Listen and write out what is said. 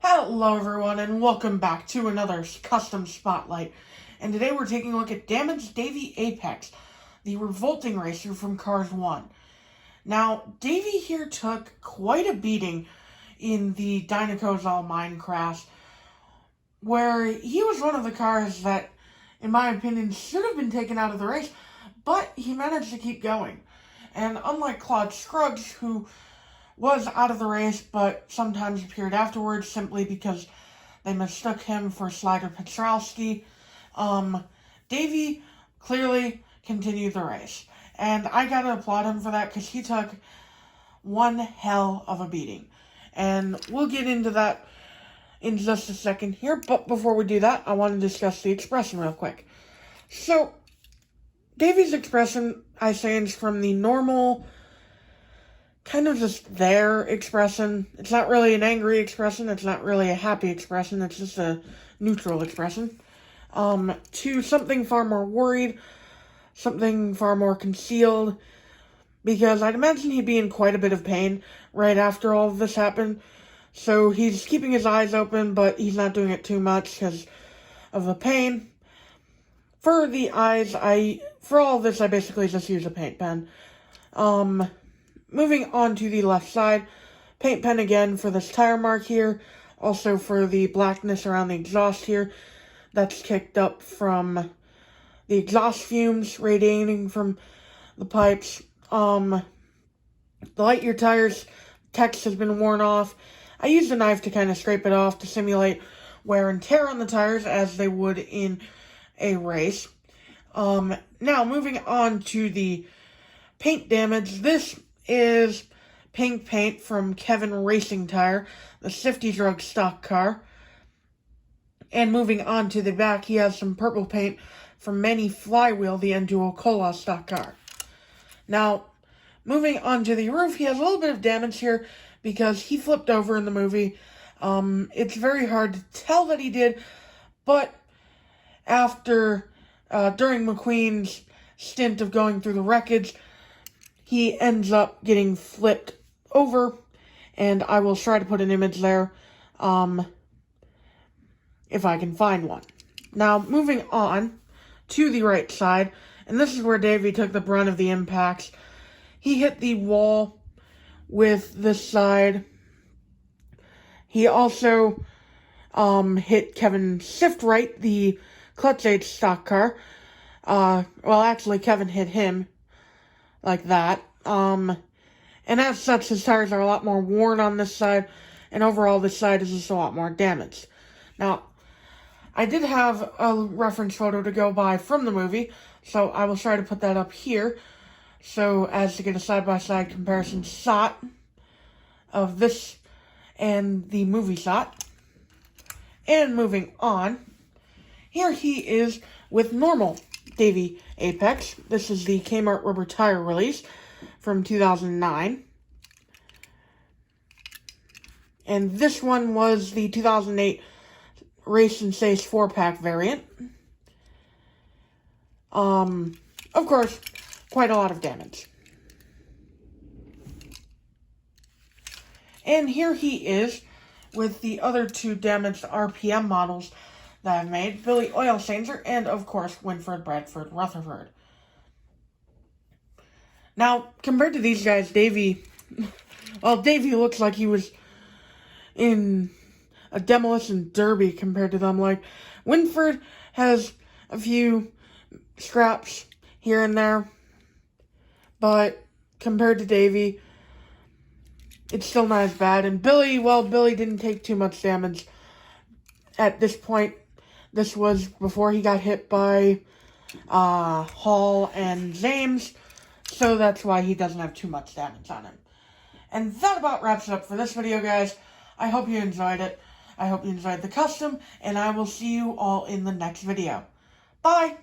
Hello everyone and welcome back to another custom spotlight. And today we're taking a look at damaged Davey Apex, the revolting racer from Cars 1. Now, Davey here took quite a beating in the Dynaco's All Mine crash, where he was one of the cars that, in my opinion, should have been taken out of the race, but he managed to keep going. And unlike Claude Scruggs, who was out of the race, but sometimes appeared afterwards simply because they mistook him for Slider Petrowski, Davey clearly continued the race. And I gotta applaud him for that, because he took one hell of a beating. And we'll get into that in just a second here, but before we do that, I want to discuss the expression real quick. So, Davey's expression, I change from the normal, kind of just there expression. It's not really an angry expression, it's not really a happy expression, it's just a neutral expression, to something far more worried, something far more concealed, because I'd imagine he'd be in quite a bit of pain right after all of this happened. So he's keeping his eyes open, but he's not doing it too much because of the pain. For the eyes, for all of this, I basically just use a paint pen. Moving on to the left side, paint pen again for this tire mark here, also for the blackness around the exhaust here. That's kicked up from the exhaust fumes radiating from the pipes. The light your tires text has been worn off. I used a knife to kind of scrape it off to simulate wear and tear on the tires as they would in a race. Now moving on to the paint damage. This is pink paint from Kevin Racing Tire, the Sifty Drug stock car. And moving on to the back, he has some purple paint from Manny Flywheel, the Enduo Cola stock car. Now, moving on to the roof, he has a little bit of damage here because he flipped over in the movie. It's very hard to tell that he did, but during McQueen's stint of going through the wreckage, he ends up getting flipped over, and I will try to put an image there, if I can find one. Now, moving on to the right side, and this is where Davey took the brunt of the impacts. He hit the wall with this side. He also hit Kevin Siftwright, the Clutch H stock car. Well, actually, Kevin hit him like that. And as such, his tires are a lot more worn on this side, and overall this side is just a lot more damaged. Now, I did have a reference photo to go by from the movie, so I will try to put that up here, so as to get a side-by-side comparison shot of this and the movie shot. And moving on, here he is with normal Davey Apex. This is the Kmart rubber tire release from 2009. And this one was the 2008 Race and Sace 4-pack variant. Of course, quite a lot of damage. And here he is with the other two damaged RPM models that I've made, Billy Oil Changer and, of course, Winfred Bradford Rutherford. Now, compared to these guys, Davey looks like he was in a demolition derby compared to them. Like, Winfred has a few scraps here and there, but compared to Davey, it's still not as bad. And Billy, well, Billy didn't take too much damage at this point. This was before he got hit by Hall and James, so that's why he doesn't have too much damage on him. And that about wraps it up for this video, guys. I hope you enjoyed it. I hope you enjoyed the custom, and I will see you all in the next video. Bye!